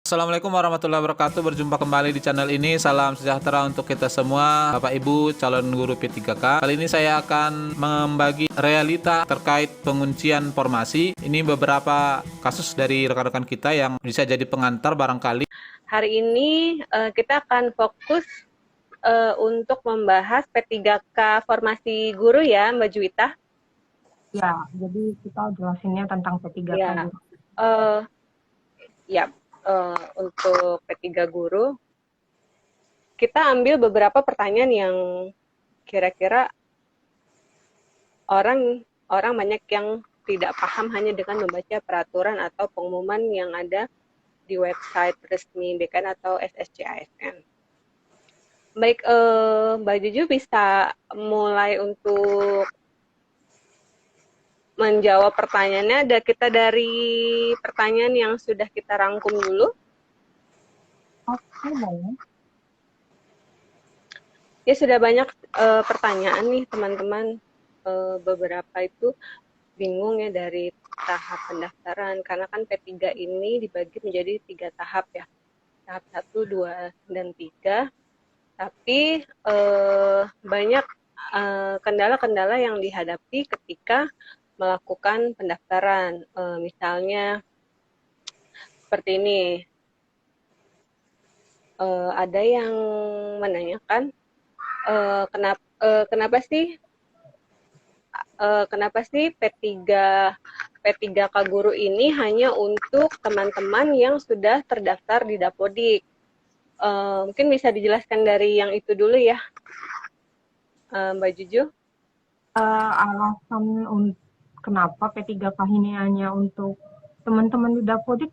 Assalamualaikum warahmatullahi wabarakatuh. Berjumpa kembali di channel ini. Salam sejahtera untuk kita semua, Bapak Ibu calon guru P3K. Kali ini saya akan membagi realita terkait penguncian formasi. Ini beberapa kasus dari rekan-rekan kita yang bisa jadi pengantar barangkali. Hari ini kita akan fokus untuk membahas P3K formasi guru ya, Mbak Juwita. Ya, jadi kita jelasinnya tentang P3K Ya, guru. Untuk P3 guru, kita ambil beberapa pertanyaan yang kira-kira orang banyak yang tidak paham hanya dengan membaca peraturan atau pengumuman yang ada di website resmi BKN atau SSCASN. Baik, Mbak Juju bisa mulai untuk menjawab pertanyaannya. Ada kita dari pertanyaan yang sudah kita rangkum dulu. Oke, boleh. Ya sudah banyak pertanyaan nih teman-teman. Beberapa itu bingung ya dari tahap pendaftaran karena kan P3 ini dibagi menjadi 3 tahap ya. Tahap 1, 2, dan 3. Tapi banyak kendala-kendala yang dihadapi ketika melakukan pendaftaran. Misalnya seperti ini, ada yang menanyakan kenapa sih P3K guru ini hanya untuk teman-teman yang sudah terdaftar di Dapodik. Mungkin bisa dijelaskan dari yang itu dulu ya, Mbak Juju. Alasan kenapa P3K ini hanya untuk teman-teman di Dapodik,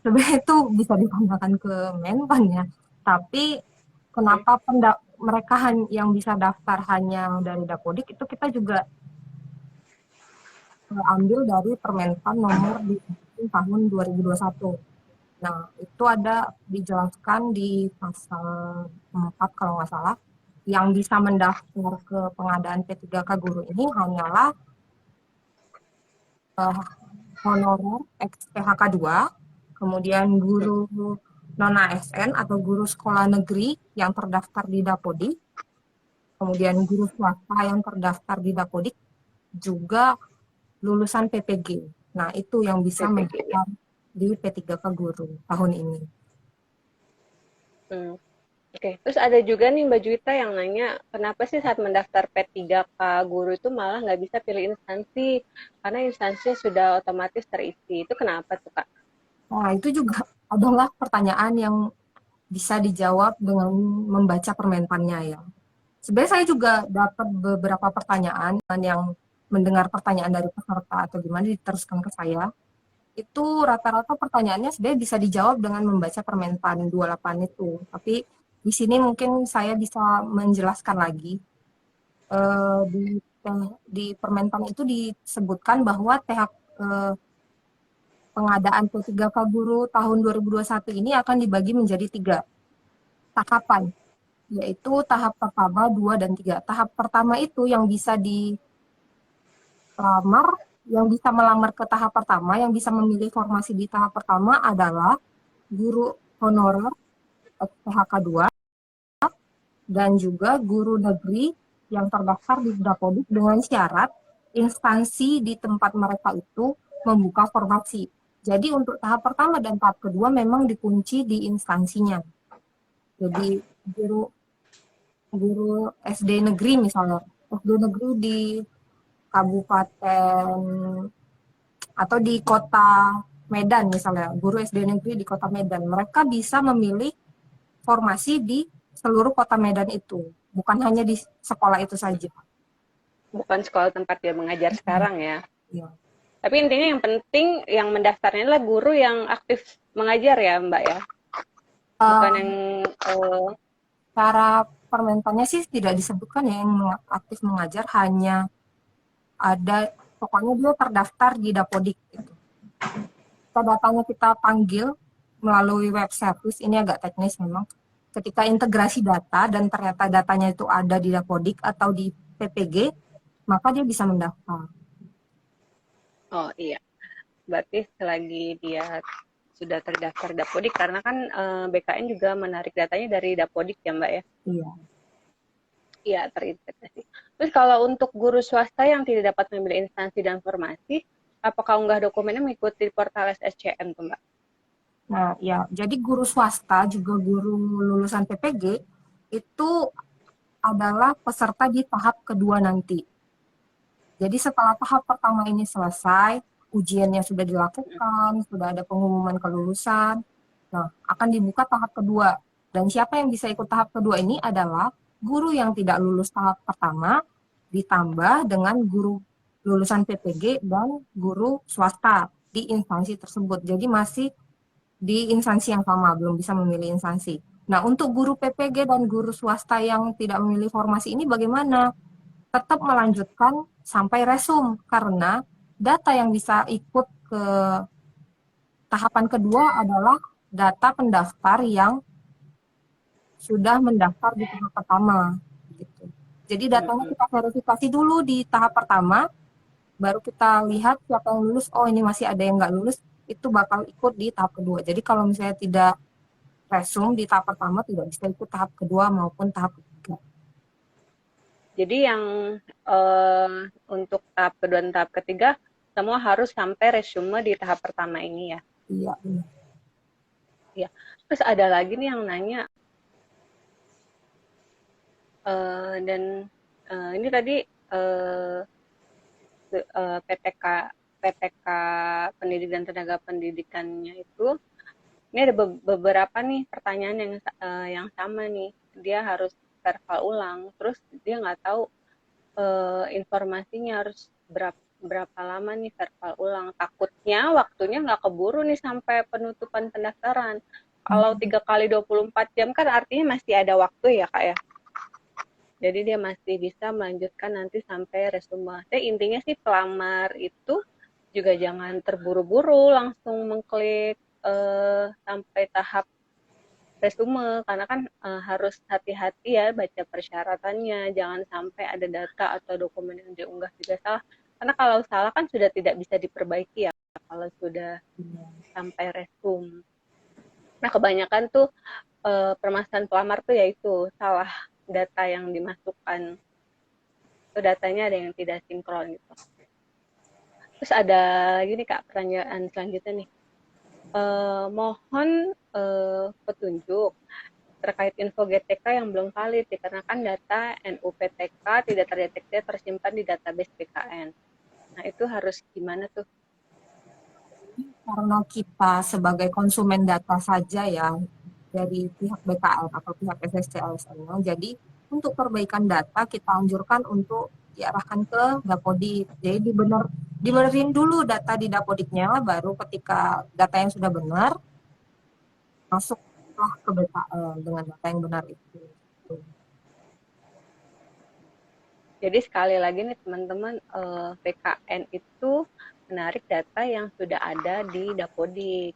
sebenarnya itu bisa ditanyakan ke Menpan ya. Tapi kenapa mereka yang bisa daftar hanya dari Dapodik, itu kita juga ambil dari Permenpan nomor di tahun 2021. Nah, itu ada dijelaskan di pasal 4 kalau nggak salah, yang bisa mendaftar ke pengadaan P3K guru ini hanyalah honorer ex-PHK 2, kemudian guru non-ASN atau guru sekolah negeri yang terdaftar di Dapodik, kemudian guru swasta yang terdaftar di Dapodik, juga lulusan PPG. Nah, itu yang bisa mendaftar di P3K guru tahun ini. Oke, terus ada juga nih Mbak Juwita yang nanya, kenapa sih saat mendaftar P3K guru itu malah nggak bisa pilih instansi, karena instansinya sudah otomatis terisi. Itu kenapa tuh, Kak? Nah, itu juga adalah pertanyaan yang bisa dijawab dengan membaca permenpannya ya. Sebenarnya saya juga dapat beberapa pertanyaan yang mendengar pertanyaan dari peserta atau gimana diteruskan ke saya. Itu rata-rata pertanyaannya sebenarnya bisa dijawab dengan membaca Permenpan 28 itu. Tapi di sini mungkin saya bisa menjelaskan lagi. Di Permenpan itu disebutkan bahwa pengadaan P3K guru tahun 2021 ini akan dibagi menjadi 3 tahapan, yaitu tahap pertama, 2, dan 3. Tahap pertama itu yang bisa melamar ke tahap pertama, yang bisa memilih formasi di tahap pertama adalah guru honorer PHK 2 dan juga guru negeri yang terdaftar di Dapodik dengan syarat instansi di tempat mereka itu membuka formasi. Jadi untuk tahap pertama dan tahap kedua memang dikunci di instansinya. Jadi guru SD negeri misalnya, SD negeri di kabupaten atau di kota Medan misalnya, guru SD negeri di kota Medan, mereka bisa memilih formasi di seluruh kota Medan itu, bukan hanya di sekolah itu saja. Bukan sekolah tempat dia mengajar sekarang ya. Ya. Tapi intinya yang penting yang mendaftarnya adalah guru yang aktif mengajar ya, Mbak ya. Bukan yang cara permentannya sih tidak disebutkan ya yang aktif mengajar, hanya ada pokoknya dia terdaftar di Dapodik gitu. Datanya kita panggil melalui web service, ini agak teknis memang. Ketika integrasi data dan ternyata datanya itu ada di Dapodik atau di PPG, maka dia bisa mendaftar. Oh iya, berarti selagi dia sudah terdaftar Dapodik, karena kan BKN juga menarik datanya dari Dapodik ya Mbak ya. Iya. Iya, terintegrasi. Terus kalau untuk guru swasta yang tidak dapat memilih instansi dan formasi, apakah unggah dokumennya mengikuti portal SSCM tuh Mbak? Nah, ya, jadi guru swasta juga guru lulusan PPG itu adalah peserta di tahap kedua nanti. Jadi setelah tahap pertama ini selesai, ujiannya sudah dilakukan, sudah ada pengumuman kelulusan. Nah, akan dibuka tahap kedua. Dan siapa yang bisa ikut tahap kedua ini adalah guru yang tidak lulus tahap pertama, ditambah dengan guru lulusan PPG dan guru swasta di instansi tersebut. Jadi masih di instansi yang sama, belum bisa memilih instansi. Nah, untuk guru PPG dan guru swasta yang tidak memilih formasi ini bagaimana? Tetap melanjutkan sampai resum, karena data yang bisa ikut ke tahapan kedua adalah data pendaftar yang sudah mendaftar di tahap pertama. Gitu. Jadi datanya kita verifikasi dulu di tahap pertama, baru kita lihat siapa yang lulus, oh ini masih ada yang nggak lulus, itu bakal ikut di tahap kedua. Jadi kalau misalnya tidak resum di tahap pertama, tidak bisa ikut tahap kedua maupun tahap ketiga. Jadi yang untuk tahap kedua dan tahap ketiga semua harus sampai resume di tahap pertama ini ya. Iya. Iya. Terus ada lagi nih yang nanya, dan ini tadi PTK pendidik dan tenaga pendidikannya itu, ini ada beberapa nih pertanyaan yang sama nih. Dia harus verbal ulang, terus dia nggak tahu informasinya harus berapa lama nih verbal ulang. Takutnya waktunya nggak keburu nih sampai penutupan pendaftaran. Kalau 3 kali 24 jam kan artinya masih ada waktu ya Kak ya. Jadi dia masih bisa melanjutkan nanti sampai resume. Tapi intinya sih pelamar itu juga jangan terburu-buru langsung mengklik sampai tahap resume, karena kan harus hati-hati ya baca persyaratannya, jangan sampai ada data atau dokumen yang diunggah juga salah, karena kalau salah kan sudah tidak bisa diperbaiki ya kalau sudah sampai resume. Nah kebanyakan tuh permasalahan pelamar tuh yaitu salah data yang dimasukkan, itu datanya ada yang tidak sinkron gitu. Terus ada gini Kak, pertanyaan selanjutnya nih. Mohon petunjuk terkait info GTK yang belum valid, dikarenakan data NUPTK tidak terdeteksi tersimpan di database BKN. Nah itu harus gimana tuh? Karena kita sebagai konsumen data saja ya dari pihak BKN atau pihak SSC-ASN, jadi untuk perbaikan data kita anjurkan untuk diarahkan ke Dapodik. Jadi dibenerin dulu data di Dapodiknya, baru ketika data yang sudah benar masuklah ke BKN dengan data yang benar itu. Jadi sekali lagi nih teman-teman, BKN itu menarik data yang sudah ada di Dapodik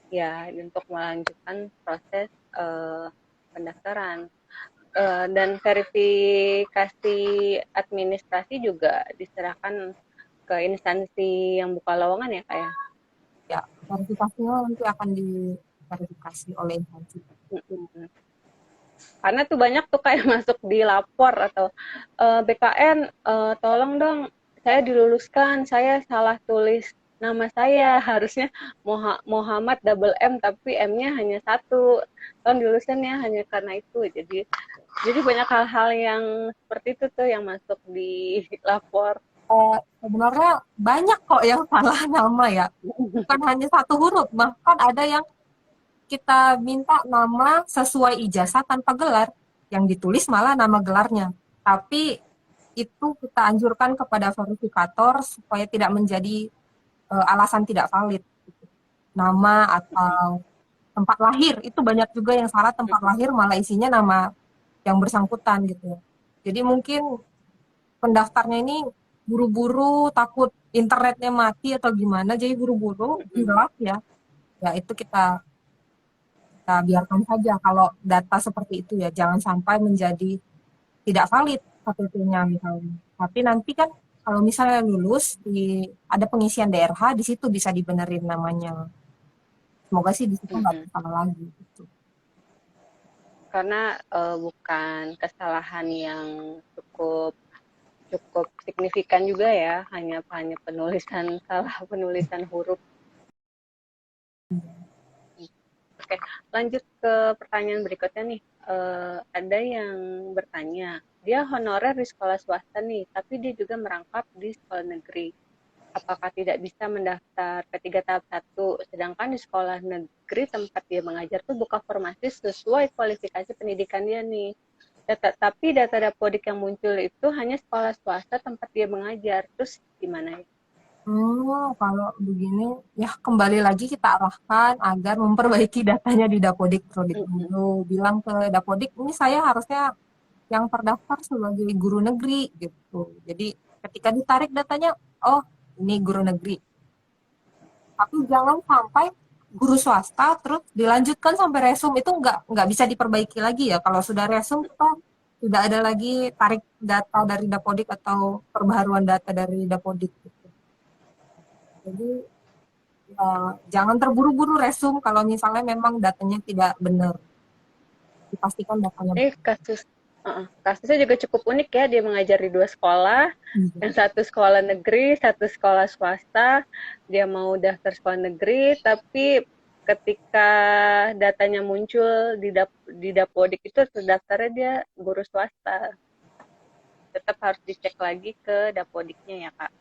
ya untuk melanjutkan proses pendaftaran. Dan verifikasi administrasi juga diserahkan ke instansi yang buka lowongan ya Kak ya? Ya, verifikasinya nanti akan diverifikasi oleh instansi. Karena tuh banyak tuh kayak masuk di lapor atau BKN tolong dong saya diluluskan, saya salah tulis nama saya, harusnya Muhammad double M tapi M-nya hanya satu, tolong diluluskan ya, hanya karena itu. Jadi banyak hal-hal yang seperti itu tuh yang masuk di lapor. Sebenarnya banyak kok yang salah nama ya, bukan hanya satu huruf, bahkan ada yang kita minta nama sesuai ijazah tanpa gelar, yang ditulis malah nama gelarnya. Tapi itu kita anjurkan kepada verifikator supaya tidak menjadi alasan tidak valid. Nama atau tempat lahir, itu banyak juga yang salah tempat lahir malah isinya nama yang bersangkutan gitu. Jadi mungkin pendaftarnya ini buru-buru, takut internetnya mati atau gimana, jadi buru-buru hilaf ya. Ya itu kita biarkan saja kalau data seperti itu ya, jangan sampai menjadi tidak valid KTP-nya misalnya. Tapi nanti kan kalau misalnya lulus ada pengisian DRH, di situ bisa dibenerin namanya. Semoga sih di situ nggak Mm-mm. salah lagi gitu. Karena bukan kesalahan yang cukup cukup signifikan juga ya, hanya hanya penulisan salah penulisan huruf. Oke, lanjut ke pertanyaan berikutnya nih. Ada yang bertanya, dia honorer di sekolah swasta nih, tapi dia juga merangkap di sekolah negeri. Apakah tidak bisa mendaftar P3 tahap 1, sedangkan di sekolah negeri tempat dia mengajar tuh buka formasi sesuai kualifikasi pendidikan dia nih. Tapi data Dapodik yang muncul itu hanya sekolah swasta tempat dia mengajar. Terus gimana ya? Kalau begini ya kembali lagi kita arahkan agar memperbaiki datanya di Dapodik terlebih Mm-mm. dahulu. Bilang ke Dapodik, ini saya harusnya yang terdaftar sebagai guru negeri gitu. Jadi ketika ditarik datanya, oh ini guru negeri. Tapi jangan sampai guru swasta terus dilanjutkan sampai resum itu nggak bisa diperbaiki lagi ya. Kalau sudah resum kita tidak ada lagi tarik data dari Dapodik atau perbaharuan data dari Dapodik gitu. Jadi jangan terburu-buru resum kalau misalnya memang datanya tidak benar. Dipastikan datanya Ini kasusnya juga cukup unik ya. Dia mengajar di dua sekolah, benar. yang satu sekolah negeri, satu sekolah swasta. Dia mau daftar sekolah negeri, tapi ketika datanya muncul di Dapodik itu terdaftarnya dia guru swasta. Tetap harus dicek lagi ke Dapodiknya ya, Kak.